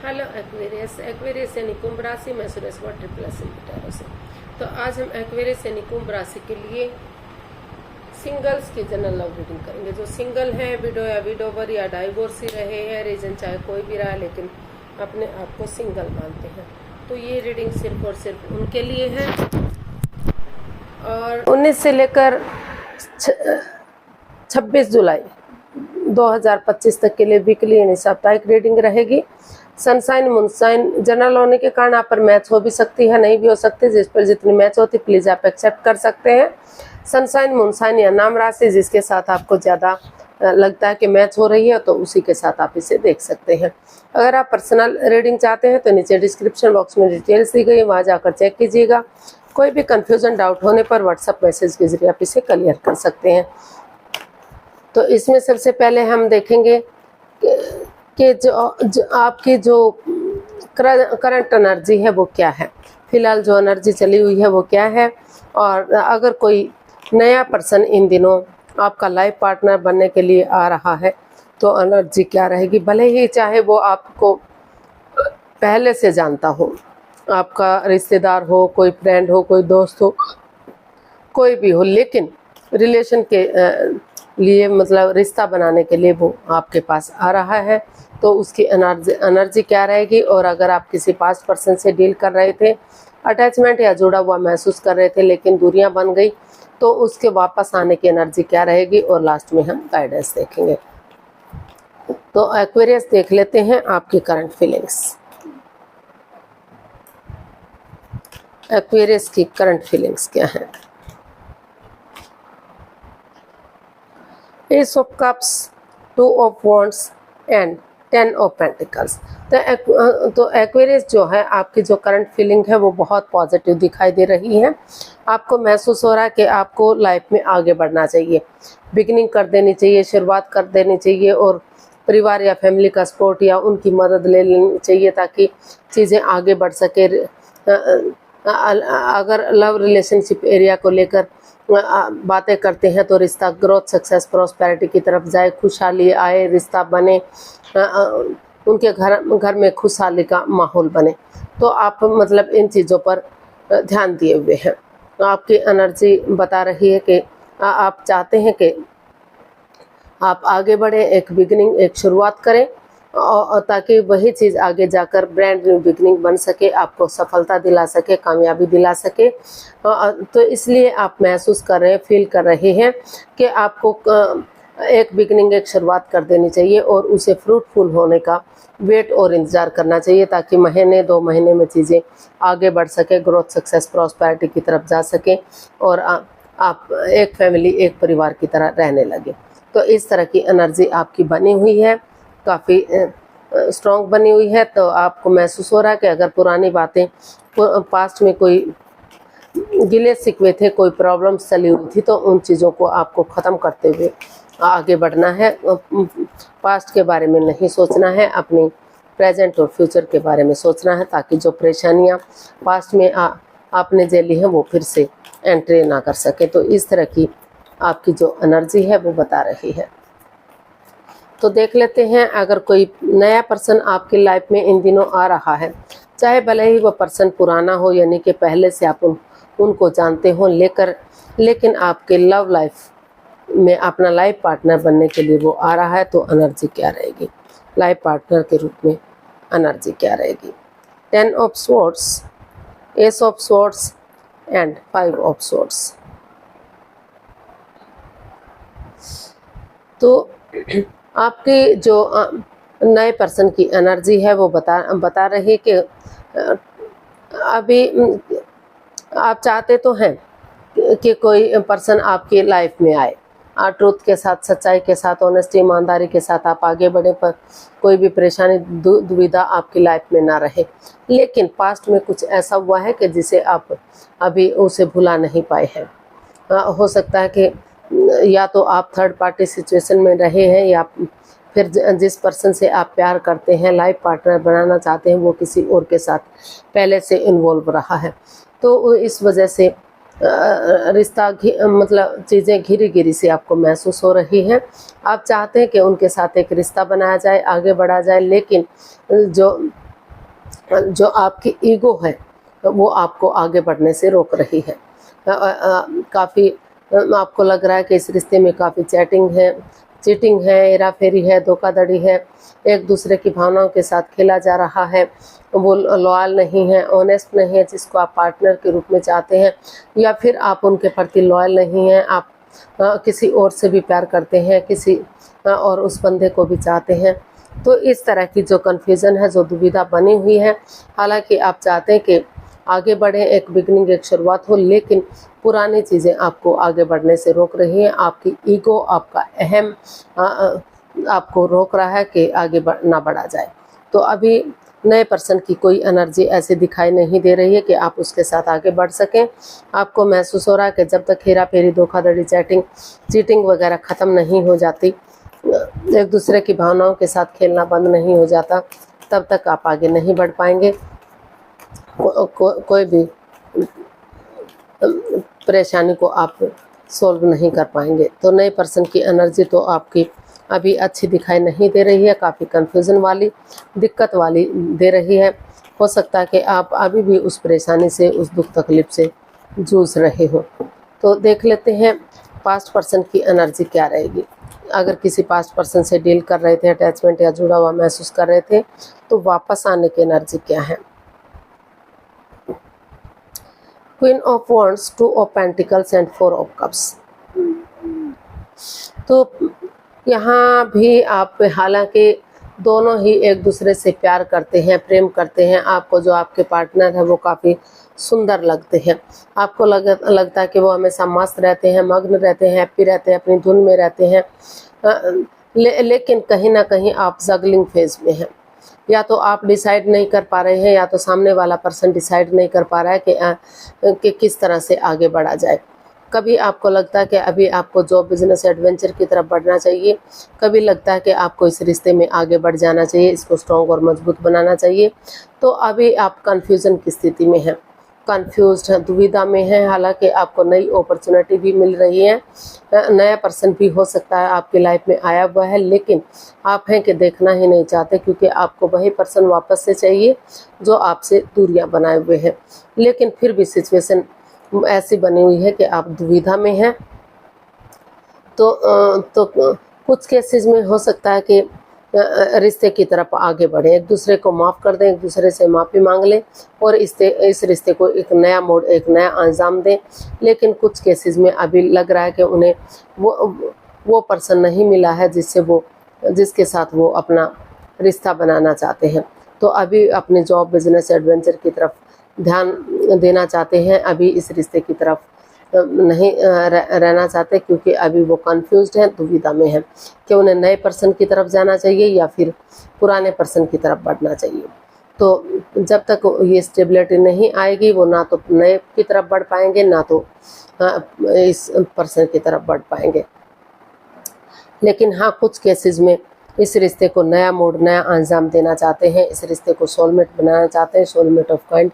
Hello Aquarius, Aquarius यानी कुंभ राशि में सुरेश वाटर प्लस टैरो से। तो आज हम एक्वेरियस यानी कुंभ राशि के लिए सिंगल्स की जनरल लव रीडिंग करेंगे। जो सिंगल है, विडो या विडोवर या डाइवोर्सी रहे हैं, रीजन चाहे कोई भी रहा लेकिन अपने आप को सिंगल मानते हैं, तो ये रीडिंग सिर्फ और सिर्फ उनके लिए है। और 19 से लेकर 26 जुलाई 2025 तक के लिए वीकली यानी साप्ताहिक रीडिंग रहेगी। सनसाइन मूनसाइन जनरल होने के कारण आप पर मैच हो भी सकती है, नहीं भी हो सकती। जिस पर जितनी मैच होती प्लीज आप एक्सेप्ट कर सकते हैं। सनसाइन मूनसाइन या नाम राशि जिसके साथ आपको ज़्यादा लगता है कि मैच हो रही है तो उसी के साथ आप इसे देख सकते हैं। अगर आप पर्सनल रीडिंग चाहते हैं तो नीचे डिस्क्रिप्शन बॉक्स में डिटेल्स दी गई है, वहाँ जाकर चेक कीजिएगा। कोई भी कन्फ्यूजन डाउट होने पर व्हाट्सएप मैसेज के जरिए आप इसे क्लियर कर सकते हैं। तो इसमें सबसे पहले हम देखेंगे कि जो आपकी जो करंट एनर्जी है वो क्या है, फिलहाल जो एनर्जी चली हुई है वो क्या है। और अगर कोई नया पर्सन इन दिनों आपका लाइफ पार्टनर बनने के लिए आ रहा है तो एनर्जी क्या रहेगी। भले ही चाहे वो आपको पहले से जानता हो, आपका रिश्तेदार हो, कोई फ्रेंड हो, कोई दोस्त हो, कोई भी हो, लेकिन रिलेशन के लिए मतलब रिश्ता बनाने के लिए वो आपके पास आ रहा है तो उसकी एनर्जी क्या रहेगी। और अगर आप किसी पास्ट पर्सन से डील कर रहे थे, अटैचमेंट या जुड़ा हुआ महसूस कर रहे थे लेकिन दूरियां बन गई, तो उसके वापस आने की एनर्जी क्या रहेगी। और लास्ट में हम गाइडेंस देखेंगे। तो एक्वेरियस देख लेते हैं आपकी करंट फीलिंग्स। एक्वेरियस की करंट फीलिंग्स क्या है। S of cups, 2 of wands and 10 of pentacles. तो एक्वेरियस जो है आपकी जो करंट फीलिंग है वो बहुत पॉजिटिव दिखाई दे रही है। आपको महसूस हो रहा है कि आपको लाइफ में आगे बढ़ना चाहिए, बिगिनिंग कर देनी चाहिए, शुरुआत कर देनी चाहिए और परिवार या फैमिली का सपोर्ट या उनकी मदद ले लेनी चाहिए ताकि चीज़ें आगे बढ़ सके। अगर लव रिलेशनशिप एरिया को लेकर बातें करते हैं तो रिश्ता ग्रोथ, सक्सेस, प्रॉस्पेरिटी की तरफ जाए, खुशहाली आए, रिश्ता बने, उनके घर में खुशहाली का माहौल बने। तो आप मतलब इन चीज़ों पर ध्यान दिए हुए हैं। आपकी एनर्जी बता रही है कि आप चाहते हैं कि आप आगे बढ़ें, एक बिगिनिंग, एक शुरुआत करें और ताकि वही चीज़ आगे जाकर ब्रांड न्यू बिगनिंग बन सके, आपको सफलता दिला सके, कामयाबी दिला सके। तो इसलिए आप महसूस कर रहे हैं, फील कर रहे हैं कि आपको एक बिगनिंग, एक शुरुआत कर देनी चाहिए और उसे फ्रूटफुल होने का वेट और इंतज़ार करना चाहिए ताकि महीने 2 महीने में चीज़ें आगे बढ़ सके, ग्रोथ, सक्सेस, प्रॉस्पेरिटी की तरफ जा सके और आप एक फैमिली, एक परिवार की तरह रहने लगे। तो इस तरह की एनर्जी आपकी बनी हुई है, काफ़ी स्ट्रॉन्ग बनी हुई है। तो आपको महसूस हो रहा है कि अगर पुरानी बातें, पास्ट में कोई गिले शिकवे थे, कोई प्रॉब्लम्स चली हुई थी, तो उन चीज़ों को आपको ख़त्म करते हुए आगे बढ़ना है। पास्ट के बारे में नहीं सोचना है, अपनी प्रेजेंट और फ्यूचर के बारे में सोचना है ताकि जो परेशानियाँ पास्ट में आपने झेली हैं वो फिर से एंट्री ना कर सके। तो इस तरह की आपकी जो एनर्जी है वो बता रही है। तो देख लेते हैं, अगर कोई नया पर्सन आपकी लाइफ में इन दिनों आ रहा है, चाहे भले ही वो पर्सन पुराना हो यानी कि पहले से आप उनको जानते हो, लेकिन आपके लव लाइफ में अपना लाइफ पार्टनर बनने के लिए वो आ रहा है, तो एनर्जी क्या रहेगी, लाइफ पार्टनर के रूप में एनर्जी क्या रहेगी। 10 of swords, S of swords and 5 of swords. तो आपकी जो नए पर्सन की एनर्जी है वो बता रही कि अभी आप चाहते तो हैं कि कोई पर्सन आपकी लाइफ में आए, ट्रूथ के साथ, सच्चाई के साथ, ऑनेस्टी, ईमानदारी के साथ आप आगे बढ़े, पर कोई भी परेशानी, दुविधा आपकी लाइफ में ना रहे। लेकिन पास्ट में कुछ ऐसा हुआ है कि जिसे आप अभी उसे भुला नहीं पाए हैं। हो सकता है कि या तो आप थर्ड पार्टी सिचुएशन में रहे हैं या फिर जिस पर्सन से आप प्यार करते हैं, लाइफ पार्टनर बनाना चाहते हैं, वो किसी और के साथ पहले से इन्वॉल्व रहा है। तो इस वजह से रिश्ता मतलब चीज़ें घिरी घिरी सी आपको महसूस हो रही हैं। आप चाहते हैं कि उनके साथ एक रिश्ता बनाया जाए, आगे बढ़ा जाए, लेकिन जो जो आपकी ईगो है वो आपको आगे बढ़ने से रोक रही है। काफ़ी आपको लग रहा है कि इस रिश्ते में काफ़ी चीटिंग है, हेरा-फेरी है, धोखाधड़ी है, एक दूसरे की भावनाओं के साथ खेला जा रहा है, वो लॉयल नहीं है, ऑनेस्ट नहीं है जिसको आप पार्टनर के रूप में चाहते हैं, या फिर आप उनके प्रति लॉयल नहीं हैं, आप किसी और से भी प्यार करते हैं, किसी और उस बंदे को भी चाहते हैं। तो इस तरह की जो कन्फ्यूज़न है, जो दुविधा बनी हुई है, हालांकि आप चाहते हैं कि आगे बढ़ें, एक बिगनिंग, एक शुरुआत हो, लेकिन पुरानी चीज़ें आपको आगे बढ़ने से रोक रही हैं। आपकी ईगो, आपका अहम आपको रोक रहा है कि आगे ना बढ़ा जाए। तो अभी नए पर्सन की कोई एनर्जी ऐसी दिखाई नहीं दे रही है कि आप उसके साथ आगे बढ़ सकें। आपको महसूस हो रहा है कि जब तक हेरा-फेरी, धोखाधड़ी, चीटिंग वगैरह ख़त्म नहीं हो जाती, एक दूसरे की भावनाओं के साथ खेलना बंद नहीं हो जाता, तब तक आप आगे नहीं बढ़ पाएंगे। कोई भी परेशानी को आप सॉल्व नहीं कर पाएंगे। तो नए पर्सन की एनर्जी तो आपकी अभी अच्छी दिखाई नहीं दे रही है, काफ़ी कन्फ्यूज़न वाली, दिक्कत वाली दे रही है। हो सकता है कि आप अभी भी उस परेशानी से, उस दुख तकलीफ से जूझ रहे हो। तो देख लेते हैं पास्ट पर्सन की एनर्जी क्या रहेगी। अगर किसी पास्ट पर्सन से डील कर रहे थे, अटैचमेंट या जुड़ा हुआ महसूस कर रहे थे, तो वापस आने की एनर्जी क्या है। Queen of wands, two of pentacles and four of cups. तो यहाँ भी आप, हालांकि दोनों ही एक दूसरे से प्यार करते हैं, प्रेम करते हैं, आपको जो आपके पार्टनर है वो काफ़ी सुंदर लगते हैं, आपको लगता है कि वो हमेशा मस्त रहते हैं, मग्न रहते हैं, हैप्पी रहते हैं, अपनी धुन में रहते हैं, लेकिन कहीं ना कहीं आप जगलिंग फेज में हैं। या तो आप डिसाइड नहीं कर पा रहे हैं, या तो सामने वाला पर्सन डिसाइड नहीं कर पा रहा है कि किस तरह से आगे बढ़ा जाए। कभी आपको लगता है कि अभी आपको जॉब, बिजनेस, एडवेंचर की तरफ बढ़ना चाहिए, कभी लगता है कि आपको इस रिश्ते में आगे बढ़ जाना चाहिए, इसको स्ट्रॉन्ग और मजबूत बनाना चाहिए। तो अभी आप कन्फ्यूज़न की स्थिति में हैं, कन्फ्यूज्ड हैं, दुविधा में हैं। हालांकि आपको नई अपॉर्चुनिटी भी मिल रही है, नया पर्सन भी हो सकता है आपकी लाइफ में आया हुआ है, लेकिन आप हैं कि देखना ही नहीं चाहते, क्योंकि आपको वही पर्सन वापस से चाहिए जो आपसे दूरियां बनाए हुए हैं। लेकिन फिर भी सिचुएशन ऐसी बनी हुई है कि आप दुविधा में हैं। तो कुछ केसेस में हो सकता है कि रिश्ते की तरफ आगे बढ़े, एक दूसरे को माफ़ कर दें, एक दूसरे से माफ़ी मांग लें और इस रिश्ते को एक नया मोड़, एक नया अंजाम दें। लेकिन कुछ केसेस में अभी लग रहा है कि उन्हें वो पर्सन नहीं मिला है जिसके साथ वो अपना रिश्ता बनाना चाहते हैं। तो अभी अपने जॉब, बिजनेस, एडवेंचर की तरफ ध्यान देना चाहते हैं, अभी इस रिश्ते की तरफ नहीं रहना चाहते, क्योंकि अभी वो कंफ्यूज्ड हैं, दुविधा में हैं कि उन्हें नए पर्सन की तरफ जाना चाहिए या फिर पुराने पर्सन की तरफ बढ़ना चाहिए। तो जब तक ये स्टेबिलिटी नहीं आएगी, वो ना तो नए की तरफ बढ़ पाएंगे, ना तो इस पर्सन की तरफ बढ़ पाएंगे। लेकिन हाँ, कुछ केसेस में इस रिश्ते को नया मोड़, नया अंजाम देना चाहते हैं, इस रिश्ते को सोलमेट बनाना चाहते हैं, सोलमेट ऑफ काइंड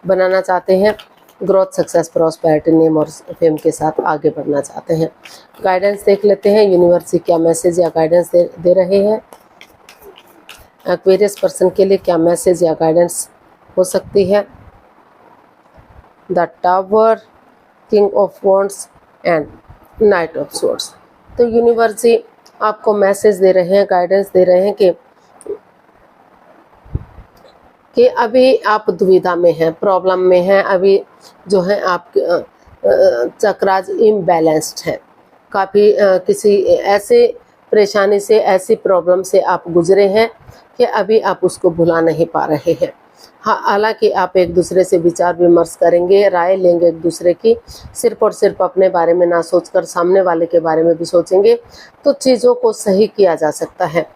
बनाना चाहते हैं, ग्रोथ, सक्सेस, प्रॉस्पेरिटी, नेम और फेम के साथ आगे बढ़ना चाहते हैं। गाइडेंस देख लेते हैं, यूनिवर्स से क्या मैसेज या गाइडेंस दे रहे हैं। एक्वेरियस पर्सन के लिए क्या मैसेज या गाइडेंस हो सकती है। The tower, king of wands and night of swords. तो यूनिवर्स जी आपको मैसेज दे रहे हैं, गाइडेंस दे रहे हैं कि अभी आप दुविधा में हैं, प्रॉब्लम में हैं, अभी जो है आप चक्राज इम्बैलेंस्ड है, काफ़ी किसी ऐसे परेशानी से, ऐसी प्रॉब्लम से आप गुजरे हैं कि अभी आप उसको भुला नहीं पा रहे हैं। हाँ, हालांकि आप एक दूसरे से विचार विमर्श करेंगे, राय लेंगे एक दूसरे की, सिर्फ और सिर्फ अपने बारे में ना सोचकर सामने वाले के बारे में भी सोचेंगे, तो चीज़ों को सही किया जा सकता है।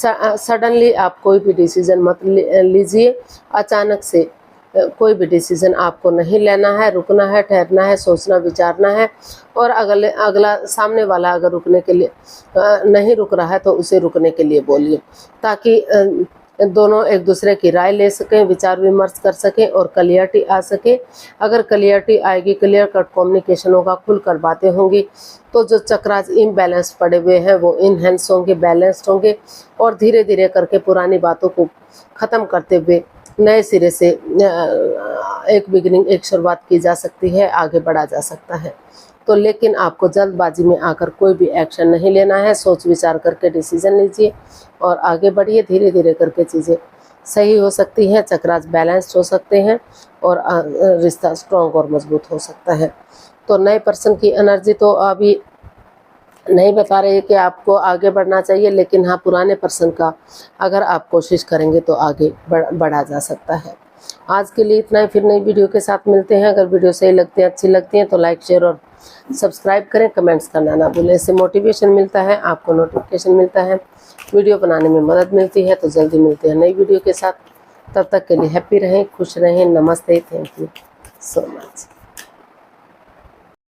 सडनली आप कोई भी डिसीज़न मत लीजिए, अचानक से कोई भी डिसीज़न आपको नहीं लेना है, रुकना है, ठहरना है, सोचना विचारना है। और अगला सामने वाला अगर रुकने के लिए नहीं रुक रहा है तो उसे रुकने के लिए बोलिए, ताकि दोनों एक दूसरे की राय ले सकें, विचार विमर्श कर सकें और क्लियरिटी आ सके। अगर क्लियरिटी आएगी, क्लियर कट कम्युनिकेशन होगा, खुलकर बातें होंगी, तो जो चक्रास इम्बैलेंस पड़े हुए हैं वो इनहेंस होंगे, बैलेंस्ड होंगे और धीरे धीरे करके पुरानी बातों को ख़त्म करते हुए नए सिरे से एक बिगिनिंग, एक शुरुआत की जा सकती है, आगे बढ़ा जा सकता है। तो लेकिन आपको जल्दबाजी में आकर कोई भी एक्शन नहीं लेना है, सोच विचार करके डिसीजन लीजिए और आगे बढ़िए। धीरे धीरे करके चीज़ें सही हो सकती हैं, चक्रास बैलेंस्ड हो सकते हैं और रिश्ता स्ट्रॉन्ग और मजबूत हो सकता है। तो नए पर्सन की एनर्जी तो अभी नहीं बता रही है कि आपको आगे बढ़ना चाहिए, लेकिन हाँ, पुराने पर्सन का अगर आप कोशिश करेंगे तो आगे बढ़ा जा सकता है। आज के लिए इतना ही, फिर नई वीडियो के साथ मिलते हैं। अगर वीडियो सही लगती है, अच्छी लगती है तो लाइक, शेयर और सब्सक्राइब करें, कमेंट्स करना ना भूलें। इससे मोटिवेशन मिलता है, आपको नोटिफिकेशन मिलता है, वीडियो बनाने में मदद मिलती है। तो जल्दी मिलते हैं नई वीडियो के साथ। तब तक के लिए हैप्पी रहें, खुश रहें। नमस्ते, थैंक यू सो मच।